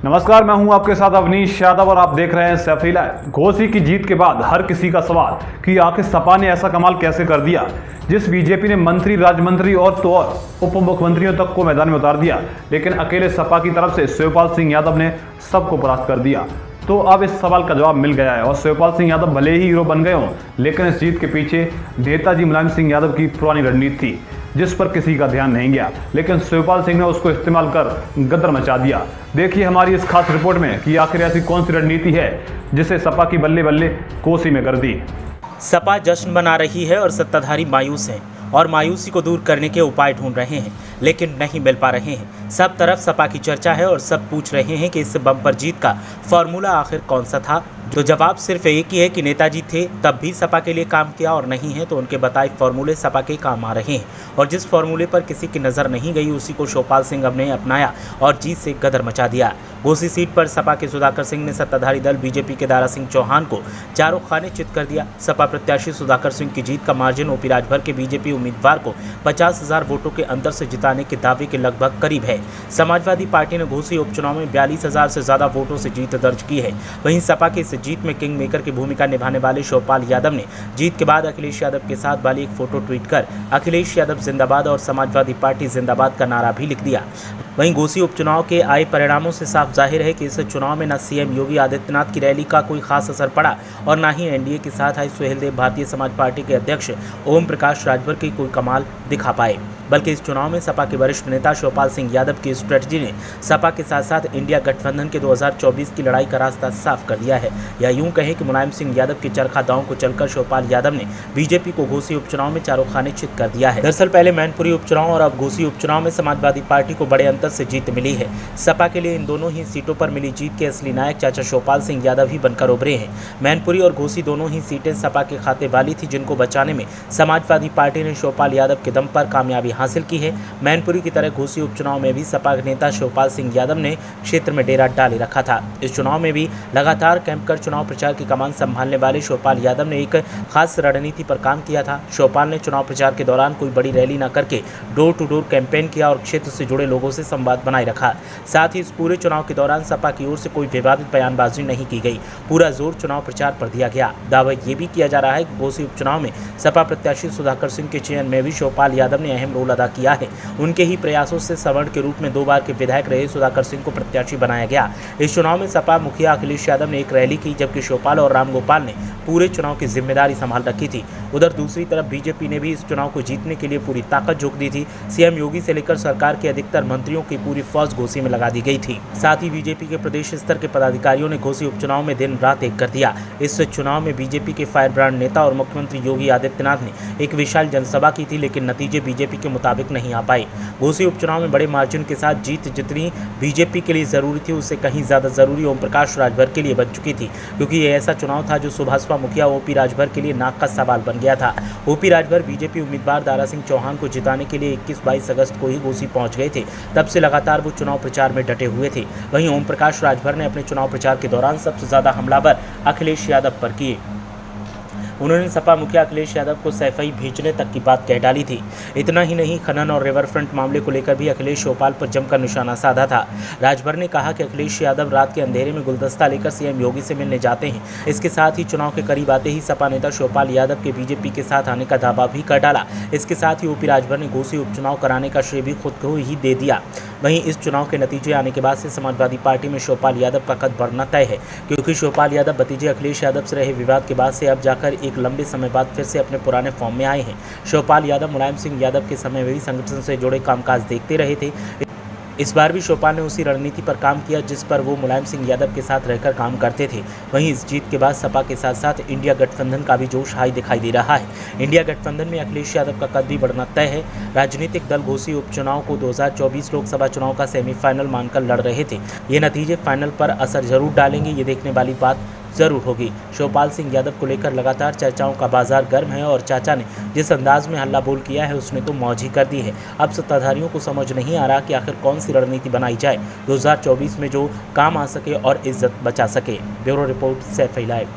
नमस्कार, मैं हूं आपके साथ अवनीश यादव और आप देख रहे हैं सैफ लाइव। घोसी की जीत के बाद हर किसी का सवाल कि आखिर सपा ने ऐसा कमाल कैसे कर दिया जिस बीजेपी ने मंत्री, राज्य मंत्री और तो और उप मुख्यमंत्रियों तक को मैदान में उतार दिया, लेकिन अकेले सपा की तरफ से शिवपाल सिंह यादव ने सबको परास्त कर दिया। तो अब इस सवाल का जवाब मिल गया है और शिवपाल सिंह यादव भले ही हीरो बन गए हों, लेकिन इस जीत के पीछे नेताजी मुलायम सिंह यादव की पुरानी रणनीति थी जिस पर किसी का ध्यान नहीं गया, लेकिन शिवपाल सिंह ने उसको इस्तेमाल कर गदर मचा दिया। देखिए हमारी इस खास रिपोर्ट में कि आखिर ऐसी कौन सी रणनीति है जिसे सपा की बल्ले बल्ले कोसी में कर दी। सपा जश्न मना रही है और सत्ताधारी मायूस हैं और मायूसी को दूर करने के उपाय ढूंढ रहे हैं, लेकिन नहीं मिल पा रहे हैं। सब तरफ सपा की चर्चा है और सब पूछ रहे हैं कि इस बम्पर जीत का फॉर्मूला आखिर कौन सा था। तो जवाब सिर्फ एक ही है कि नेताजी थे तब भी सपा के लिए काम किया और नहीं है तो उनके बताए फॉर्मूले सपा के काम आ रहे हैं। और जिस फॉर्मूले पर किसी की नज़र नहीं गई उसी को शिवपाल सिंह ने अपनाया और जीत से गदर मचा दिया। घोसी सीट पर सपा के सुधाकर सिंह ने सत्ताधारी दल बीजेपी के दारा सिंह चौहान को चारों खाने चित कर दिया। सपा प्रत्याशी सुधाकर सिंह की जीत का मार्जिन ओपी राजभर के बीजेपी उम्मीदवार को 50,000 वोटों के अंतर से जिताने के दावे के लगभग करीब है। समाजवादी पार्टी ने घोसी उपचुनाव में 42,000 से ज्यादा वोटों से जीत दर्ज की है। वहीं सपा की इस जीत में किंग मेकर की भूमिका निभाने वाले शिवपाल यादव ने जीत के बाद अखिलेश यादव के साथ वाली एक फोटो ट्वीट कर अखिलेश यादव जिंदाबाद और समाजवादी पार्टी जिंदाबाद का नारा भी लिख दिया। वहीं घोसी उपचुनाव के आए परिणामों से साफ जाहिर है कि इस चुनाव में न सीएम योगी आदित्यनाथ की रैली का कोई खास असर पड़ा और न ही एनडीए के साथ आए सुहेलदेव भारतीय समाज पार्टी के अध्यक्ष ओम प्रकाश राजभर की कोई कमाल दिखा पाए, बल्कि इस चुनाव में सपा के वरिष्ठ नेता शिवपाल सिंह यादव की स्ट्रेटजी ने सपा के साथ साथ इंडिया गठबंधन के 2024 की लड़ाई का रास्ता साफ कर दिया है। या यूं कहें कि मुलायम सिंह यादव के चरखा दांव को चलकर शिवपाल यादव ने बीजेपी को घोसी उपचुनाव में चारों खाने चित कर दिया है। दरअसल पहले मैनपुरी उपचुनाव और अब घोसी उपचुनाव में समाजवादी पार्टी को बड़े अंतर से जीत मिली है। सपा के लिए इन दोनों ही सीटों पर मिली जीत के असली नायक चाचा शिवपाल सिंह यादव ही बनकर उभरे हैं। मैनपुरी और घोसी दोनों ही सीटें सपा के खाते वाली थी, जिनको बचाने में समाजवादी पार्टी ने शिवपाल यादव के दम पर कामयाबी हासिल की है। मैनपुरी की तरह घोसी उपचुनाव में भी सपा नेता शिवपाल सिंह यादव ने क्षेत्र में डेरा डाले रखा था। इस चुनाव में भी लगातार कैंप कर चुनाव प्रचार की कमान संभालने वाले शिवपाल यादव ने एक खास रणनीति पर काम किया था। शिवपाल ने चुनाव प्रचार के दौरान कोई बड़ी रैली न करके डोर टू डोर कैंपेन किया और क्षेत्र से जुड़े लोगों से संवाद बनाए रखा। साथ ही इस पूरे चुनाव के दौरान सपा की ओर से कोई विवादित बयानबाजी नहीं की गई। पूरा जोर चुनाव प्रचार पर दिया गया। दावा ये भी किया जा रहा है कि घोसी उपचुनाव में सपा प्रत्याशी सुधाकर सिंह के चयन में भी शिवपाल यादव ने अहम रोल अदा किया है। उनके ही प्रयासों से सवर्ण के रूप में 2 बार के विधायक रहे सुधाकर सिंह को प्रत्याशी बनाया गया। इस चुनाव में सपा मुखिया अखिलेश यादव ने एक रैली की, जबकि शिवपाल और रामगोपाल ने पूरे चुनाव की जिम्मेदारी संभाल रखी थी। उधर दूसरी तरफ बीजेपी ने भी इस चुनाव को जीतने के लिए पूरी ताकत झोंक दी थी। सीएम योगी से लेकर सरकार के अधिकतर मंत्रियों की पूरी फौज घोसी में लगा दी गई थी। साथ ही बीजेपी के प्रदेश स्तर के पदाधिकारियों ने घोसी उपचुनाव में दिन रात एक कर दिया। इस चुनाव में बीजेपी के फायर ब्रांड नेता और मुख्यमंत्री योगी आदित्यनाथ ने एक विशाल जनसभा की थी, लेकिन नतीजे बीजेपी के मुताबिक नहीं आ पाए। घोसी उपचुनाव में बड़े मार्जिन के साथ जीत जितनी बीजेपी के लिए जरूरी थी उससे कहीं ज्यादा जरूरी ओम प्रकाश राजभर के लिए बन चुकी थी, क्योंकि ये ऐसा चुनाव था जो सुभाषपा मुखिया ओपी राजभर के लिए नाक का सवाल बन गया था। ओपी राजभर बीजेपी उम्मीदवार दारा सिंह चौहान को जिताने के लिए 21-22 अगस्त को ही घोसी पहुंच गए थे। तब से लगातार वो चुनाव प्रचार में डटे हुए थे। वहीं ओम प्रकाश राजभर ने अपने चुनाव प्रचार के दौरान सबसे ज्यादा हमलावर अखिलेश यादव पर किए। उन्होंने सपा मुखिया अखिलेश यादव को सैफई भेजने तक की बात कह डाली थी। इतना ही नहीं, खनन और रिवर फ्रंट मामले को लेकर भी अखिलेश शिवपाल पर जमकर निशाना साधा था। राजभर ने कहा कि अखिलेश यादव रात के अंधेरे में गुलदस्ता लेकर सीएम योगी से मिलने जाते हैं। इसके साथ ही चुनाव के करीब आते ही सपा नेता शिवपाल यादव के बीजेपी के साथ आने का दावा भी कर डाला। इसके साथ ही ओपी राजभर ने घोसी उपचुनाव कराने का श्रेय भी खुद को ही दे दिया। वहीं इस चुनाव के नतीजे आने के बाद से समाजवादी पार्टी में शिवपाल यादव का कद बढ़ना तय है, क्योंकि शिवपाल यादव भतीजे अखिलेश यादव से रहे विवाद के बाद से अब जाकर एक लंबे समय बाद फिर से अपने पुराने फॉर्म में आए हैं। शिवपाल यादव मुलायम सिंह यादव के समय में भी संगठन से जुड़े कामकाज देखते रहे थे। इस बार भी शिवपाल ने उसी रणनीति पर काम किया जिस पर वो मुलायम सिंह यादव के साथ रहकर काम करते थे। वहीं इस जीत के बाद सपा के साथ साथ इंडिया गठबंधन का भी जोश हाई दिखाई दे रहा है। इंडिया गठबंधन में अखिलेश यादव का कद भी बढ़ना तय है। राजनीतिक दल घोसी उपचुनाव को 2024 लोकसभा चुनाव का सेमीफाइनल मानकर लड़ रहे थे। ये नतीजे फाइनल पर असर जरूर डालेंगे, ये देखने वाली बात जरूर होगी। शिवपाल सिंह यादव को लेकर लगातार चर्चाओं का बाजार गर्म है और चाचा ने जिस अंदाज में हल्ला बोल किया है उसने तो मौज ही कर दी है। अब सत्ताधारियों को समझ नहीं आ रहा कि आखिर कौन सी रणनीति बनाई जाए 2024 में जो काम आ सके और इज्जत बचा सके। Bureau report Saif live.